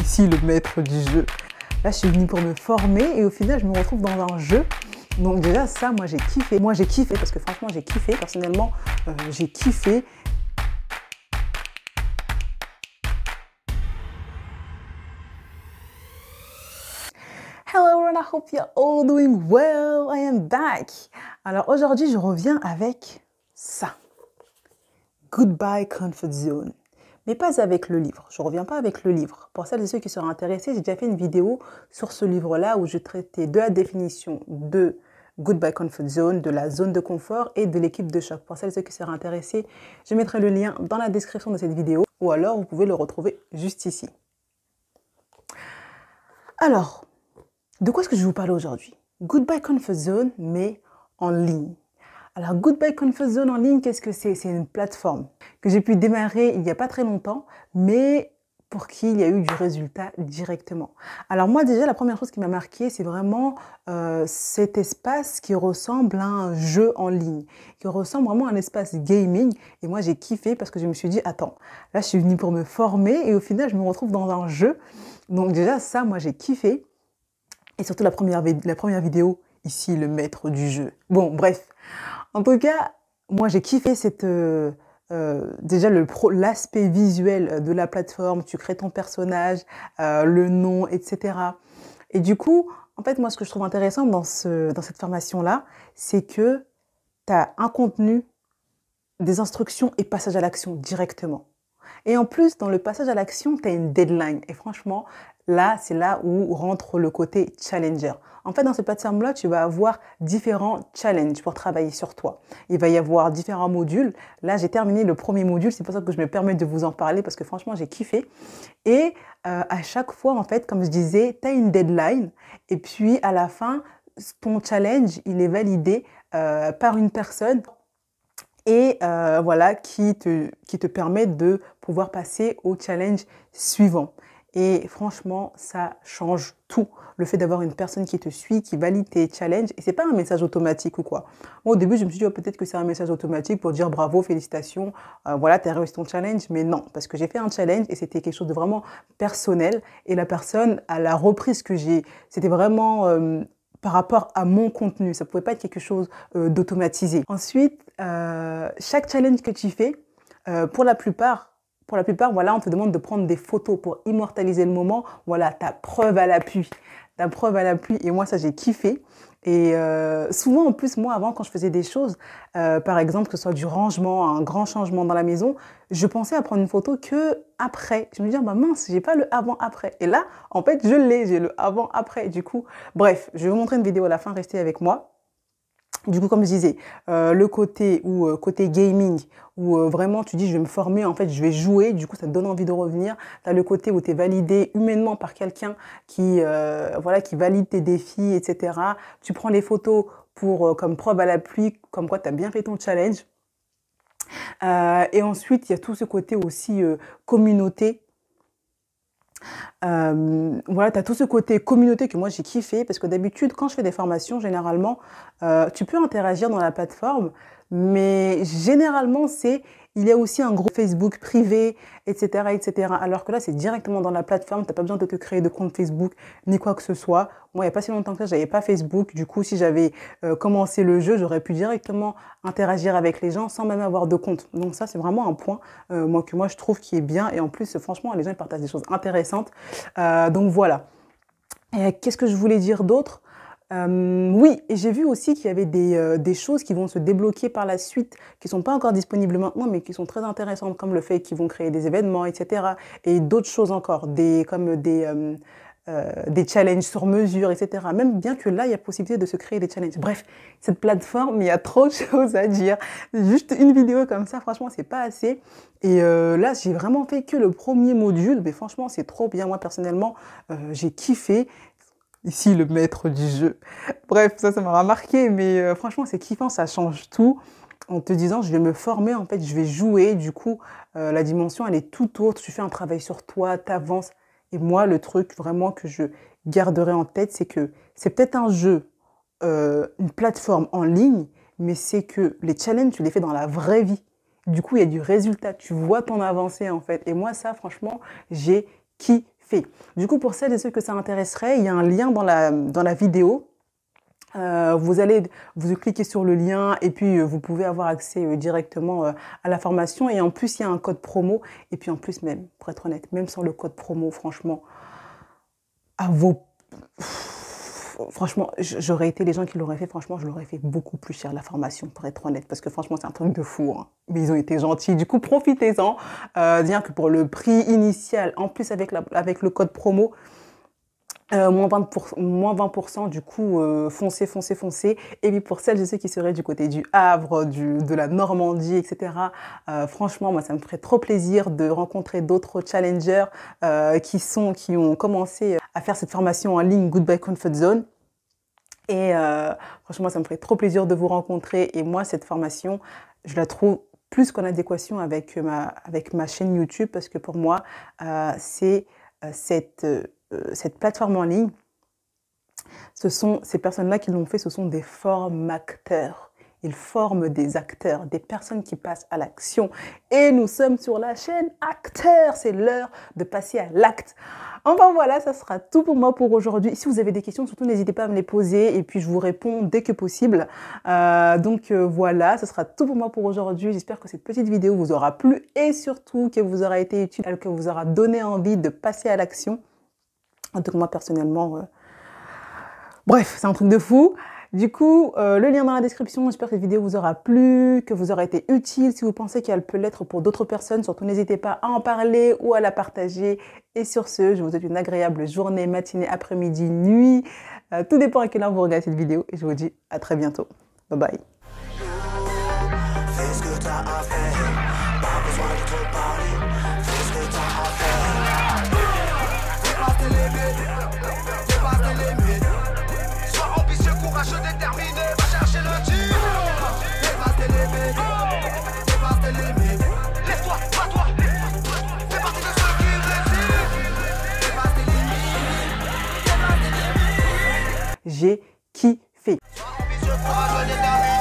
ici le maître du jeu. Là, je suis venue pour me former et au final, je me retrouve dans un jeu. Donc déjà, ça, moi, j'ai kiffé. Moi, j'ai kiffé parce que franchement, j'ai kiffé. Personnellement, j'ai kiffé. Hello everyone, I hope you're all doing well. I am back. Alors aujourd'hui, je reviens avec ça. Goodbye Comfort Zone. Mais pas avec le livre. Je ne reviens pas avec le livre. Pour celles et ceux qui seraient intéressés, j'ai déjà fait une vidéo sur ce livre-là où je traitais de la définition de Goodbye Comfort Zone, de la zone de confort et de l'équipe de choc. Pour celles et ceux qui seraient intéressés, je mettrai le lien dans la description de cette vidéo ou alors vous pouvez le retrouver juste ici. Alors, de quoi est-ce que je vais vous parler aujourd'hui? Goodbye Comfort Zone, mais en ligne. Alors, Goodbye Comfort Zone en ligne, qu'est-ce que c'est? C'est une plateforme que j'ai pu démarrer il n'y a pas très longtemps, mais pour qui il y a eu du résultat directement. Alors moi, déjà, la première chose qui m'a marqué, c'est vraiment cet espace qui ressemble à un jeu en ligne, qui ressemble vraiment à un espace gaming. Et moi, j'ai kiffé parce que je me suis dit, attends, là, je suis venue pour me former et au final, je me retrouve dans un jeu. Donc déjà, ça, moi, j'ai kiffé. Et surtout la première vidéo, ici, le maître du jeu. Bon, bref. En tout cas, moi, j'ai kiffé déjà l'aspect visuel de la plateforme. Tu crées ton personnage, le nom, etc. Et du coup, en fait, moi, ce que je trouve intéressant dans cette formation-là, c'est que tu as un contenu, des instructions et passage à l'action directement. Et en plus, dans le passage à l'action, tu as une deadline. Et franchement, là, c'est là où rentre le côté challenger. En fait, dans cette plateforme-là, tu vas avoir différents challenges pour travailler sur toi. Il va y avoir différents modules. Là, j'ai terminé le premier module. C'est pour ça que je me permets de vous en parler parce que franchement, j'ai kiffé. Et à chaque fois, en fait, comme je disais, tu as une deadline. Et puis, à la fin, ton challenge, il est validé par une personne et voilà, qui te permet de pouvoir passer au challenge suivant. Et franchement, ça change tout. Le fait d'avoir une personne qui te suit, qui valide tes challenges. Et c'est pas un message automatique ou quoi. Moi, au début, je me suis dit, oh, peut-être que c'est un message automatique pour dire bravo, félicitations, voilà, tu as réussi ton challenge. Mais non, parce que j'ai fait un challenge et c'était quelque chose de vraiment personnel. Et la personne, à la reprise que j'ai, c'était vraiment par rapport à mon contenu. Ça ne pouvait pas être quelque chose d'automatisé. Ensuite, chaque challenge que tu fais, pour la plupart, voilà, on te demande de prendre des photos pour immortaliser le moment. Voilà, ta preuve à l'appui. Ta preuve à l'appui. Et moi, ça, j'ai kiffé. Et souvent, en plus, moi, avant, quand je faisais des choses, par exemple, que ce soit du rangement, un grand changement dans la maison, je pensais à prendre une photo que après. Je me disais, bah mince, j'ai pas le avant-après. Et là, en fait, je l'ai, j'ai le avant-après. Du coup, bref, je vais vous montrer une vidéo à la fin, restez avec moi. Du coup, comme je disais, le côté côté gaming, où vraiment tu dis je vais me former, en fait je vais jouer, du coup ça te donne envie de revenir. Tu as le côté où tu es validé humainement par quelqu'un qui valide tes défis, etc. Tu prends les photos pour comme preuve à l'appui, comme quoi tu as bien fait ton challenge. Et ensuite, il y a tout ce côté aussi communauté. Voilà, tu as tout ce côté communauté que moi j'ai kiffé parce que d'habitude quand je fais des formations, généralement tu peux interagir dans la plateforme, mais généralement il y a aussi un groupe Facebook privé, etc., etc. Alors que là c'est directement dans la plateforme, t'as pas besoin de te créer de compte Facebook ni quoi que ce soit. Moi il n'y a pas si longtemps que ça, j'avais pas Facebook, du coup si j'avais commencé le jeu, j'aurais pu directement interagir avec les gens sans même avoir de compte. Donc ça c'est vraiment un point que moi je trouve qui est bien et en plus franchement les gens ils partagent des choses intéressantes. Donc voilà. Qu'est-ce que je voulais dire d'autre? Oui, et j'ai vu aussi qu'il y avait des choses qui vont se débloquer par la suite, qui sont pas encore disponibles maintenant, mais qui sont très intéressantes, comme le fait qu'ils vont créer des événements, etc. Et d'autres choses encore, comme des challenges sur mesure, etc. Même bien que là, il y a possibilité de se créer des challenges. Bref, cette plateforme, il y a trop de choses à dire. Juste une vidéo comme ça, franchement, c'est pas assez. Et là, j'ai vraiment fait que le premier module, mais franchement, c'est trop bien. Moi, personnellement, j'ai kiffé. Ici, le maître du jeu. Bref, ça m'a marqué, mais franchement, c'est kiffant, ça change tout. En te disant, je vais me former, en fait, je vais jouer. Du coup, la dimension, elle est tout autre. Tu fais un travail sur toi, t'avances. Et moi, le truc vraiment que je garderai en tête, c'est que c'est peut-être un jeu, une plateforme en ligne, mais c'est que les challenges, tu les fais dans la vraie vie. Du coup, il y a du résultat. Tu vois ton avancée, en fait. Et moi, ça, franchement, j'ai kiffé. fait. Du coup, pour celles et ceux que ça intéresserait, il y a un lien dans la vidéo. Vous cliquez sur le lien et puis vous pouvez avoir accès directement à la formation. Et en plus, il y a un code promo. Et puis en plus, même, pour être honnête, même sans le code promo, franchement, franchement, j'aurais été les gens qui l'auraient fait, franchement, je l'aurais fait beaucoup plus cher la formation, pour être honnête, parce que franchement, c'est un truc de fou, hein. Mais ils ont été gentils, du coup, profitez-en. Bien que pour le prix initial, en plus avec le code promo, moins 20%, du coup, foncez. Et puis pour celles, je sais qui seraient du côté du Havre, de la Normandie, etc. Franchement, moi, ça me ferait trop plaisir de rencontrer d'autres challengers qui ont commencé à faire cette formation en ligne Goodbye Comfort Zone. Et franchement, ça me ferait trop plaisir de vous rencontrer. Et moi, cette formation, je la trouve plus qu'en adéquation avec ma chaîne YouTube, parce que pour moi, c'est cette plateforme en ligne, ces personnes-là qui l'ont fait, ce sont des formateurs. Ils forment des acteurs, des personnes qui passent à l'action. Et nous sommes sur la chaîne Acteurs. C'est l'heure de passer à l'acte. Enfin voilà, ça sera tout pour moi pour aujourd'hui. Si vous avez des questions, surtout n'hésitez pas à me les poser et puis je vous réponds dès que possible. Voilà, ça sera tout pour moi pour aujourd'hui. J'espère que cette petite vidéo vous aura plu et surtout qu'elle vous aura été utile, qu'elle vous aura donné envie de passer à l'action. En tout cas, moi, personnellement, bref, c'est un truc de fou. Du coup, le lien dans la description. J'espère que cette vidéo vous aura plu, que vous aura été utile. Si vous pensez qu'elle peut l'être pour d'autres personnes, surtout n'hésitez pas à en parler ou à la partager. Et sur ce, je vous souhaite une agréable journée, matinée, après-midi, nuit. Tout dépend à quelle heure vous regardez cette vidéo. Et je vous dis à très bientôt. Bye bye. Déterminé, va chercher le tir. Dépasse tes limites, dépasse tes limites. Lève-toi, bats-toi, fais partie de ceux qui réussissent. Dépasse tes limites, dépasse tes limites. J'ai kiffé. Sois ambitieux, courageux, déterminé.